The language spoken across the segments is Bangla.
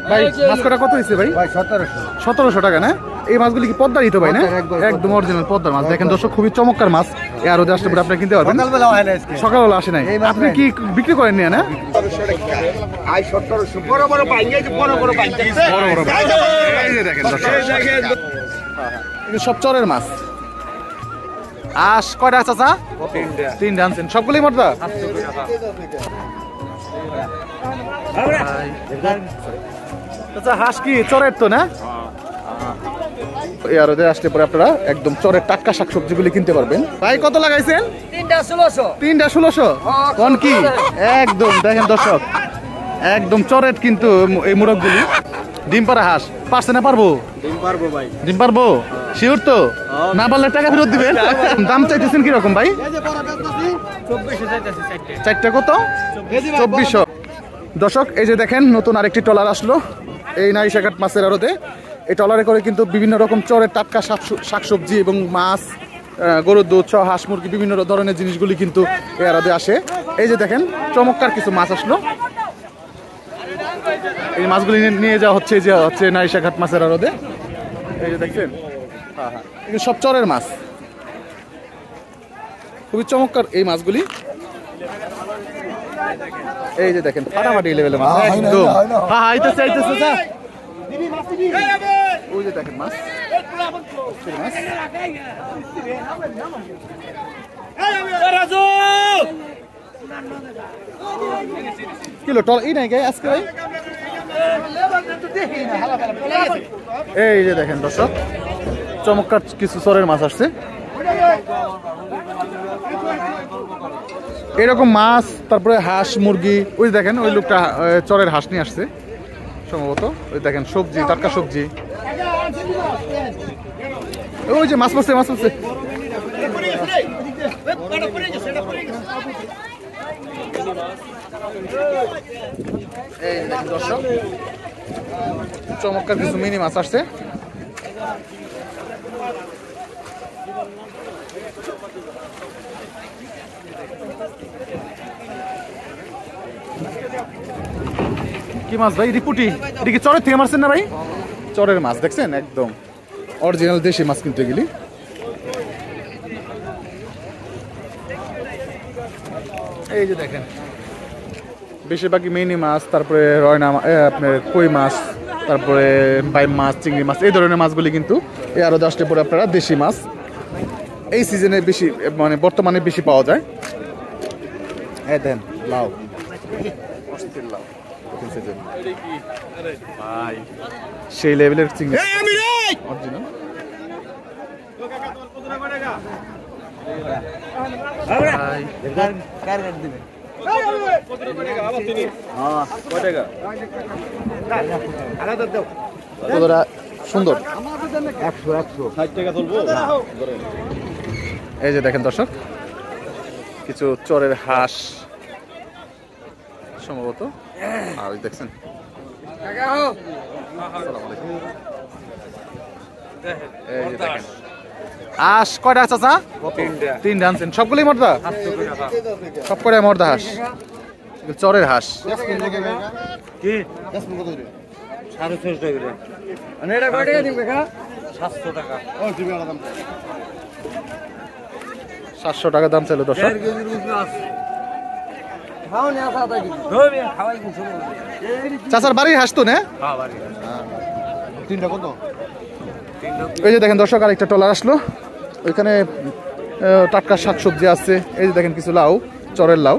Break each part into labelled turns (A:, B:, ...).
A: ভাই মাছ কটা কত হয়েছে ভাই? 1700 টাকা না? এই মাছগুলি কি পদ্মারই তো ভাই না? একদম অরিজিনাল পদ্মার মাছ। দেখেন দর্শক খুবই চমৎকার মাছ। আর ওদের আসলে আপনারা কিনতে পারবেন। সকালবেলা আসে নাই, আপনি কি বিক্রি করেন নিয়ে না? সব চরের মাছ। আস কয়টা চাচা? 3টা আনছেন। সবগুলোই মর্দা? আচ্ছা হাঁস কি চরের তো না? এই আরদে আসলে পরে আপনারা একদম চরের টাটকা শাকসবজিগুলি কিনতে পারবেন। ভাই কত লাগাইছেন? 3টা 1600। কোন কি একদম দেখেন দর্শক একদম চরের কিন্তু এই মুরগগুলি। ডিম পাড়া হাঁস পারছে না? পারবো? ডিম পারবো শিওর তো? না পারলে টাকা ফেরত দিবেন। দাম চাইতেছেন কিরকম ভাই? 4টা কত? 2400। দর্শক এই যে দেখেন নতুন আরেকটি ট্রলার আসলো এই নাইশাঘাট মাছের আড়তে। এই ট্রলারে করে কিন্তু বিভিন্ন রকম চরের টাটকা শাকসবজি এবং মাছ, গরুর দুধ, হাঁস মুরগি বিভিন্ন ধরনের জিনিসগুলি কিন্তু এই আড়তে আসে। এই যে দেখেন চমৎকার কিছু মাছ আসলো। এই মাছগুলি নিয়ে যাওয়া হচ্ছে যে হচ্ছে নাইশাঘাট মাছের আড়তে। এই যে দেখছেন এগুলো সব চরের মাছ, খুবই চমৎকার এই মাছগুলি। এই যে দেখেন ফাটাফাটি লেভেলের মাছ একদম। আইতেছে আইতেছে। ওই যে দেখেন মাছ কিলো টল এই নাই গায়ে আজকে ভাই। এই যে দেখেন দর্শক চমৎকার কিছু চরের মাছ আসছে। এরকম মাছ, তারপরে হাঁস মুরগি। ওই দেখেন ওই লোকটা চরের হাঁস নিয়ে আসছে সম্ভবত। ওই দেখেন সবজি, টাটকা সবজি। ওই যে মাছ মারছে মাছ মারছে। এই দেখেন দর্শক চমৎকার কিছু মিনি মাছ আসছে। কি মাছ ভাই? রিপুটি। এটা কি চরের থেকে মারছেন না ভাই? চরের মাছ দেখছেন একদম অরিজিনাল দেশি মাছ কিন্তু এগুলি। এই যে দেখেন বেশিরভাগই মিনি মাছ, তারপরে রয়না আপনার কই মাছ, তারপরে বাইম মাছ, চিংড়ি মাছ, এই ধরনের মাছগুলি কিন্তু এই আরো 10টা পরে আপনারা দেশি মাছ এই সিজনে বেশি মানে বর্তমানে বেশি পাওয়া যায়। এই দেন লাউ, অস্থির লাউ ভাই, সেই লেভেলের চিংড়ি অরিজিনাল। সুন্দর। এই যে দেখেন দর্শক কিছু চরের হাঁস সম্ভবত। আর দেখছেন এই যে দেখেন হাঁস কয়টা চাচা? 3টা আনছেন। সবগুলোই মর্দা? সব কয়টা মর্দা হাঁস? চরের হাঁস। কি 700 টাকা দাম চাইলো দর্শক। চাচার বাড়ির হাঁস তো না? এই যে দেখেন দর্শক আরেকটা ট্রলার আসলো। ওইখানে টাটকা শাকসবজি আছে। এই যে দেখেন কিছু লাউ, চরের লাউ।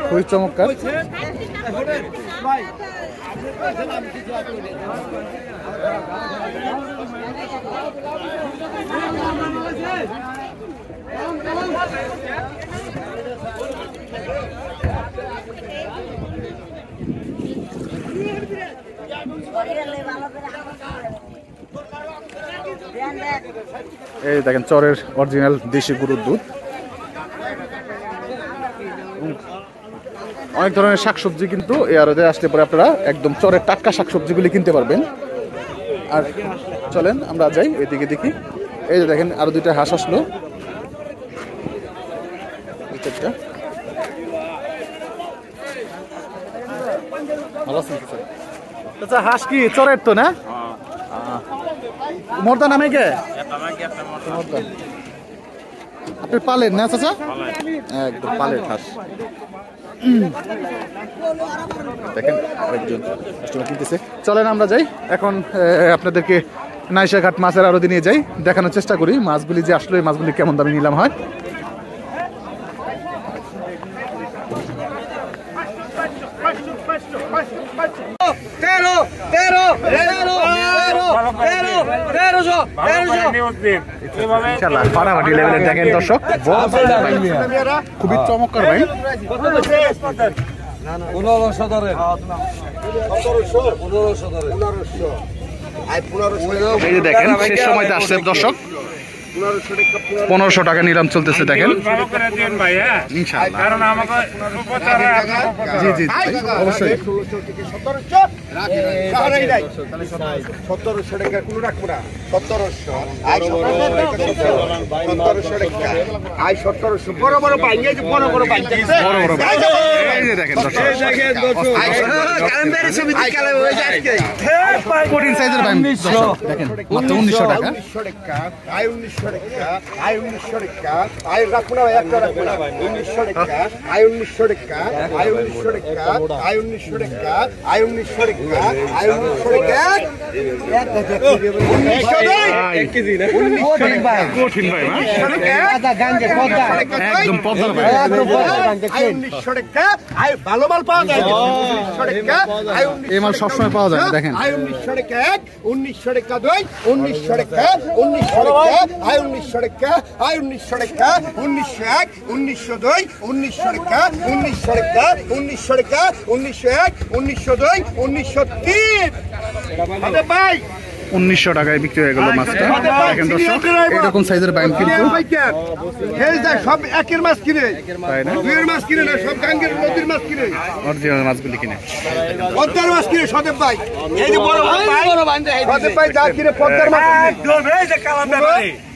A: খুবই চমৎকার। এই দেখেন চরের অরিজিনাল দেশি গরুর দুধ। অনেক ধরনের শাকসবজি কিন্তু এই আড়তে আসলে পরে আপনারা একদম চরের টাটকা শাকসবজিগুলি কিনতে পারবেন। আর চলেন আমরা যাই এদিকে দেখি। এই যে দেখেন আরো 2টা হাঁস আসলো। প্রত্যেকটা। ভালো আছেন আচ্ছা, হাঁস কি চরের তো না? মোরদা নামে কে আপনি পালেন না চাচা? একদম পালের হাঁস। দেখেন আরেকজন কাস্টমার কিনতেছে। চলেন আমরা যাই এখন আপনাদেরকে নাইশাঘাট মাছের আড়তে নিয়ে যাই, দেখানোর চেষ্টা করি মাছগুলি যে আসলে মাছগুলি কেমন দামে নিলাম হয়। ফাটাফাটি লেভেলের দেখেন দর্শক, খুবই চমৎকার ভাই। এই যে দেখেন শেষ সময়তে আসছে দর্শক, 1500 টাকা নিলাম চলতেছে দেখেন। জি জি অবশ্যই।
B: 1700 টাকা কোনো রাখবো না, 1700 আই 1700 বড় বড় পাই, বড় বড় পাই,
A: বড় বড় এই যে দেখেন দর্শক, কঠিন সাইজের ভাই দেখেন মাত্র 1900 টাকা।
B: 1900 টাকা আই 1900 টাকা আই 1900 টাকা আই রাখবো না, একটা রাখবো না, 1900 টাকা আই 1900 টাকা আই 1900 টাকা আই 1900 টাকা আই 1900 টাকা আই 1900 টাকা এক কেজি না, 1900 টাকা
A: কঠিন ভাই
B: আদা গাঙ্গে পদ্মা
A: একদম পদ্মার ভাই,
B: আই 1900 টাকা আই ভালো মাল পাওয়া যায় 1900 টাকা আই
A: এই মাল সবসময় পাওয়া যায় দেখেন।
B: আই 1900 টাকা 1900 টাকা 2 1900 টাকা 1900 টাকা আই 1900 টাকা আই 1900 টাকা 1901 1902 1900 টাকা 1900 টাকা 1900 টাকা 1901 1902 1903 আরে ভাই
A: 1900 টাকায় বিক্রি হয়ে গেল মাছটা দেখেন দর্শক। এরকম সাইজের বাইন কিন্তু
B: সব একের মাছ কিনে,
A: তাই না?
B: দুইয়ের মাছ কিনে না, সব গাঙ্গের নদীর মাছ কিনে,
A: অরিজিনাল মাছগুলি কিনে
B: পদ্মার মাছ কিনে সদেব ভাই। এই যে বড় ভাই সদেব ভাই যা কিনে পদ্মার মাছ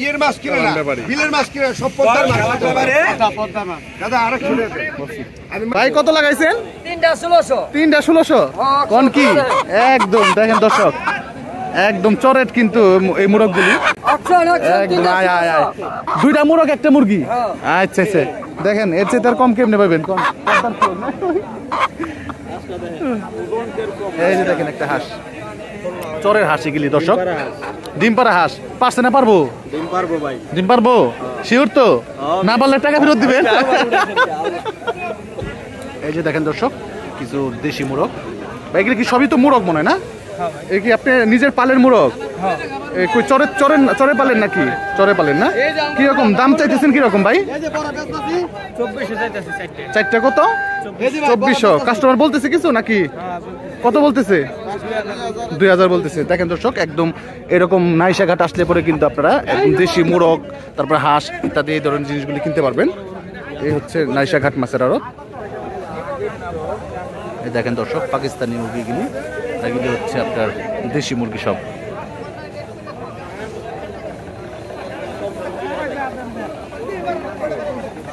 B: ইয়ের মাছ কিনে না, বিলের মাছ কিনে, সব পদ্মার মাছ। দাদা আরো শুনে
A: ভাই কত লাগাইছেন? 3টা 1600 কোন কি একদম দেখেন দর্শক, একদম চরেট কিন্তু এই মুরগগুলি একদম। আয় আয় আয় 2টা মুরগ একটা মুরগি। আচ্ছা আচ্ছা দেখেন এর চেয়ে তার কম কেমনে পাবেন কোন? এই যে দেখেন একটা হাঁস, চরের হাঁস এগুলি দর্শক, ডিম পাড়া হাঁস। পারছে না পারবো?
B: ডিম পারবো ভাই,
A: ডিম পারবো শিওর তো? না পারলে টাকা ফেরত দিবেন। এই যে দেখেন দর্শক কিছু দেশি মুরগ, এগুলি কি সবই তো মুরগ মনে হয় না? এই কি আপনি নিজের পালের মুরগ? কই চরে পালেন নাকি? চরে পালেন না? কিরকম দাম চাইতেছেন কিরকম ভাই? 4টা কত? 2400। কাস্টমার বলতেছে কিছু নাকি? কত বলতেছে? 2000 বলতেছে। দেখেন দর্শক একদম এরকম নাইশাঘাট আসলে পরে কিন্তু আপনারা একদম দেশি মুরগ তারপরে হাঁস ইত্যাদি এই ধরনের জিনিসগুলি কিনতে পারবেন। এই হচ্ছে নাইশাঘাট মাছের আড়ত। এই দেখেন দর্শক পাকিস্তানি মুরগিগুলি, এগুলি হচ্ছে আপনার দেশি মুরগি সব।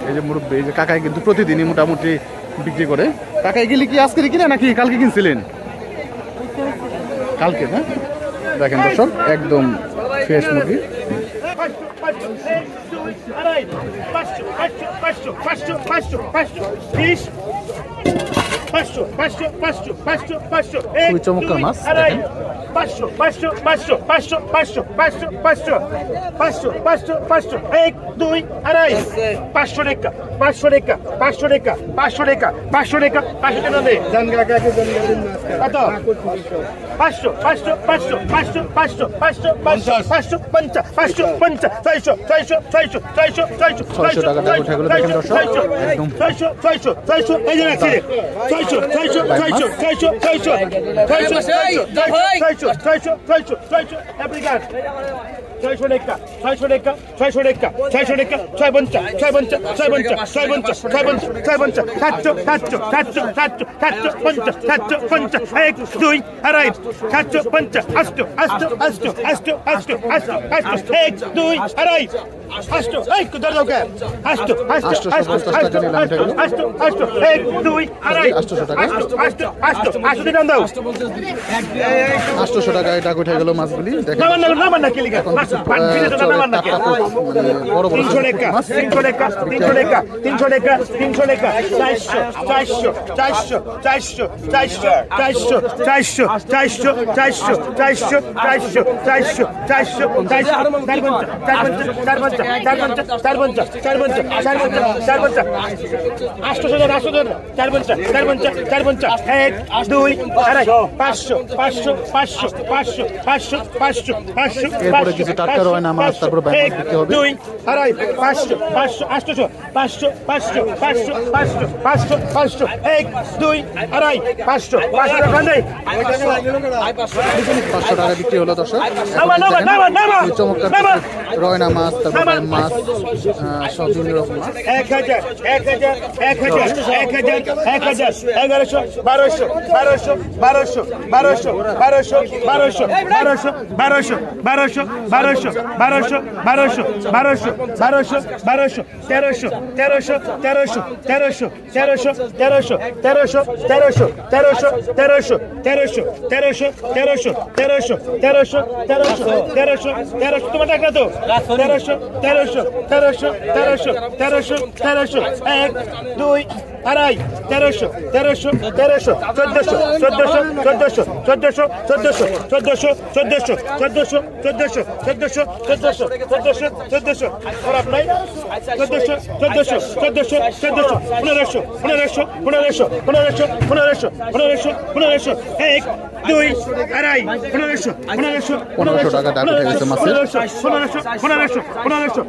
A: এই যে মুরব্বী, এই যে কাকাই কিন্তু প্রতিদিনই মোটামুটি বিক্রি করে। কাকাই গেলি কি আজকে কিনে নাকি কালকে কিনছিলেন? কালকে না? দেখেন দর্শক একদম ফ্রেশ মুরগি। খুবই চমৎকার মাছ দেখেন।
C: 500 500 500 500 500 500 500 500 500 500 1 2 আড়াই 500 টাকা 500 টাকা 500 টাকা 500 টাকা 500 টাকা 500 টাকা দে জানগা কাকে জানগা দিন কত 500 500 500 500 500 500 500 500 500 600 600 600 600
A: 600 টাকা দাম উঠে গেল দেখেন দর্শক একদম
C: 600 600 600 এই যে রাখছি 600 600 600 600 600 600 600 600 600 600 600 every guy 600 টাকা 600 টাকা 600 টাকা 600 টাকা 650 650 650 650 650 700 700 700 700 750 750 1 2 আড়াই 750 800 800 800 800 800 800 1 2 আড়াই 800 এই কোথায় যাও কে 800 800 800 800 1 2 আড়াই 800 টাকা 800 800 দিন দাও
A: 800 টাকা এটা উঠে গেল মাছগুলি দেখেন
C: নামান না কিলিকা নামান না
A: বড় বড়
C: 300 টাকা 300 টাকা 300 টাকা 300 টাকা 300 টাকা 400 400 400 400 400 400 400 400 400 400 400
A: এরপরে কিছু টাটকা রয়না মাছ তারপর ব্যাংক দিতে হবে
C: 2 আড়াই 500 500 800 500 500 500 500 500 1 2 আড়াই 500 500 টাকা নেই
A: 500 টাকা বিক্রি হলো দর্শক চমৎকার রয়না মাছ তারপর মাছ সব বিভিন্ন রকম মাছ
C: 1000 1000 1000 1000 1000 1100 1200 1200 1200 1200 1200 1200 1200 1200 1200 1200 1200 1200 1200 1200 1300 1300 1300 1300 1300 1300 1300 1300 1300 1300 1300 1300 1300 1300 1300 তোমার টাকা তো 1300 1300 1300 1300 1300 1300 1 2 আড়াই 1300 1300 1300 1400 1400 1400 1400 1400 1400 1400 1400 1400 1400 1400 খারাপ নাই 1400 1400 1400 1400 1500 1500 1500 1500 1500 1500 1 2 আড়াই 1500 1500
A: 1500 টাকা দাম উঠে গেছে মাছের
C: 1500 1500 1500 1500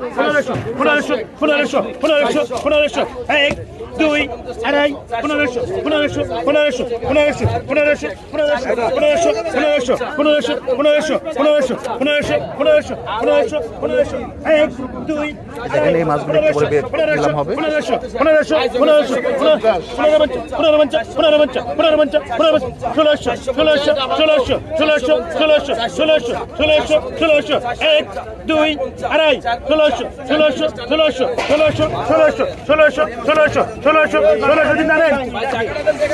C: 1500 1500 1500 1 2 আড়াই 1500 1500 1500 1500 1500 1500 1500 1500 1500 1500 1500 1 2
A: দেখেন এই মাছগুলো একটু পরে দিলাম হবে
C: 1500 1500 1500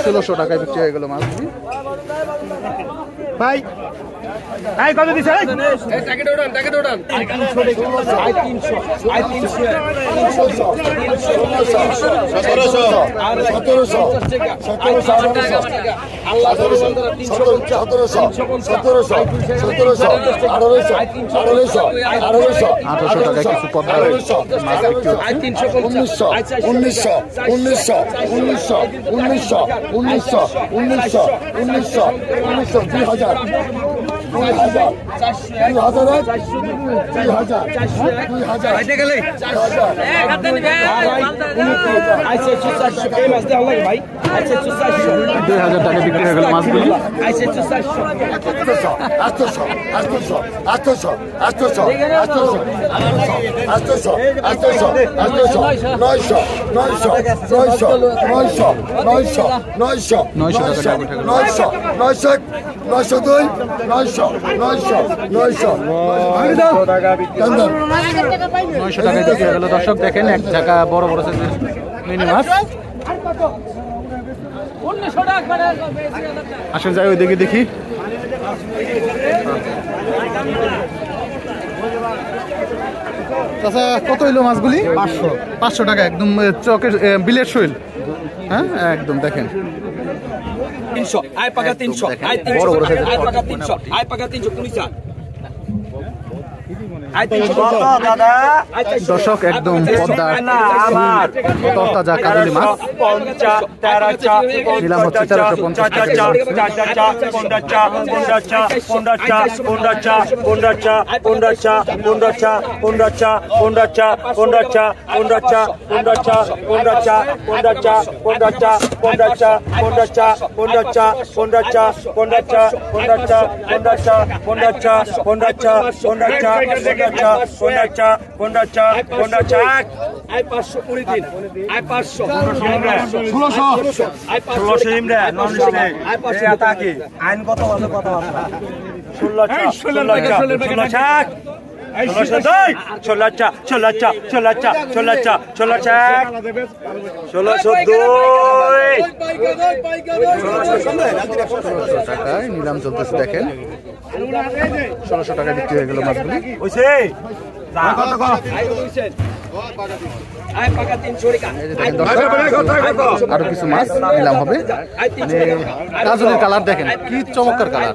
A: ষোলোশো টাকায় বিক্রি হয়ে গেল মাছগুলি
C: ভাই এই কত দিছে
B: টাকাটা উড়ান
A: 1800 টাকায় কিছু পদ্মা মাছ বিক্রি হচ্ছে 2000 টাকা বিক্রি হয়ে গেল মাছগুলি 900 টাকায় বিক্রি হয়ে গেল দর্শক দেখেন এক জায়গা বড় বড় সাইজের মিনি মাছ আসেন যাই ওই দিকে দেখি আচ্ছা কত হইলো মাছগুলি 500 টাকা একদম চকের বিলের শৈল হ্যাঁ একদম দেখেন
D: 300 আই পাকা 300 আই 300 আই পাকা 300 আই পাকা 300 পুলিশ
A: দর্শক একদম পদ্মা তরতাজা কাজলি মাছ নিলাম হচ্ছে 1350
D: আই 500 23 আই 500
C: 1600 ইমরা
D: আই 500
C: আইন কত আছে কথা
A: 1600 টাকায় নিলাম চলতেছে দেখেন 1600 টাকায় বিক্রি হয়ে গেল মাছগুলি আরো কিছু মাছ নিলাম হবে কাজলের কালার দেখেন কি চমৎকার কালার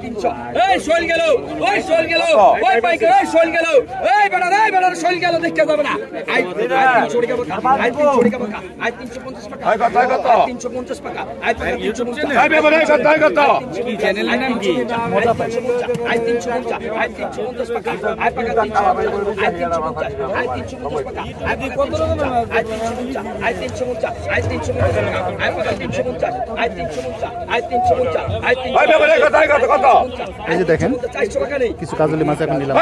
A: এই যে দেখেন কিছু কাজলি মাছ এখন নিলাম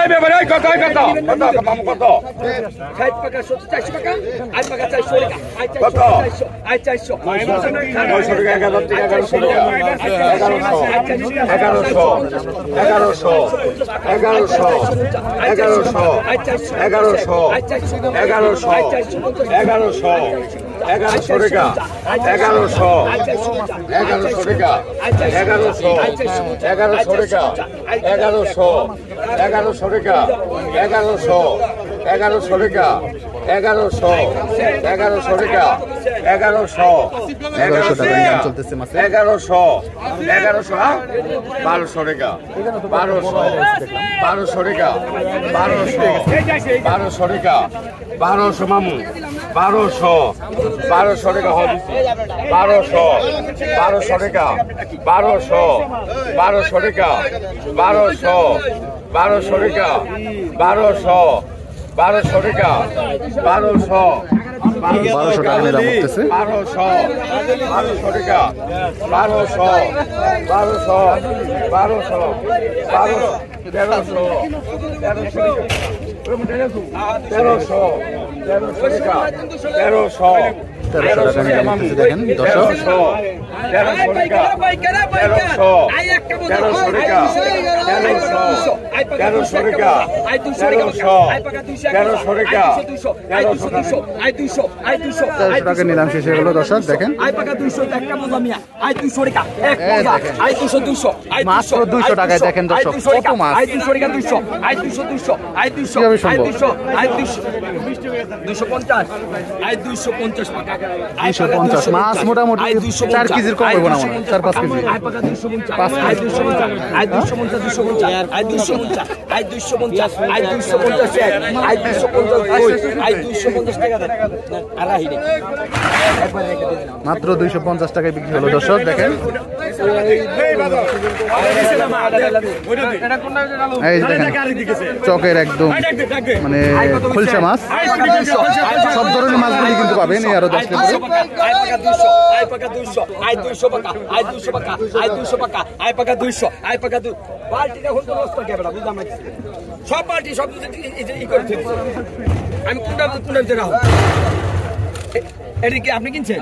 A: চলতেছে মাছ
B: 1100 1200 টাকা 1200 টাকা 1200 টাকা 1200 মামু 1200 টাকা হবে 1200 টাকা 1200 টাকা 1200 টাকা 1200 টাকা 1200
A: টাকা নিলাম করতেছে
B: 1200 টাকা
A: 1300 টাকা নিলাম করতেছে দেখেন দর্শক 1300 টাকা নিলাম শেষ হয়ে গেল দর্শক দেখেন মাত্র 200 টাকায় দেখেন দর্শক কত মাছ কিভাবে সম্ভব 250 মাছ মোটামুটি 4 কেজির কম হবে না 4-5 কেজি 5 মাত্র 250 টাকায় বিক্রি হলো দর্শক দেখেন এই দেখেন চকের একদম মানে খুলসা মাছ সব ধরনের মাছগুলি কিন্তু পাবেন এই আরো 10
D: সব পার্টি সব আমি কোনটা এদিকে আপনি কিনছেন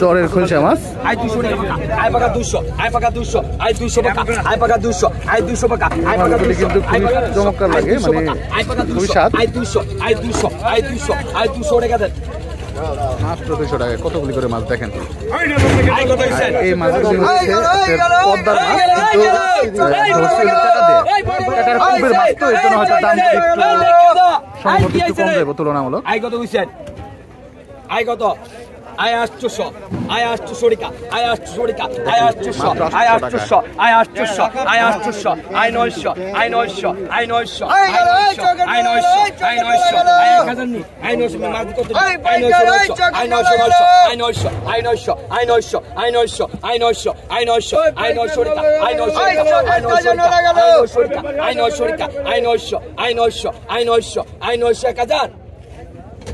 A: চরের খুলসা মাছ কিন্তু খুবই চমৎকার লাগে মানে খুবই স্বাদ মাত্র 200 টাকায় কতগুলি করে মাছ দেখেন এই মাছগুলি হচ্ছে পদ্মার মাছ কিন্তু এর জন্য হয়তো দাম সম্ভবত একটু কম দেবো তুলনামূলক
D: আয় কত আয় 800 আয় 800 টাকা আয় 800 টাকা আয় 800 আয় 800 আয় 800 আয় 800 আয় 900 আয় 900 আয় 900 আয় 900 আয় 900 আয় 900 আয় 1000 নি আয় 900 মাছ কত আয় 900 আয় 900 আয় 900 আয় 900 আয় 900 আয় 900 আয় 900 আয় 900 আয় 900 টাকা আয় 900 আয় 900 আয় 900 টাকা আয় 900 আয় 900 আয় 900 আয় 900 আয় 900 1000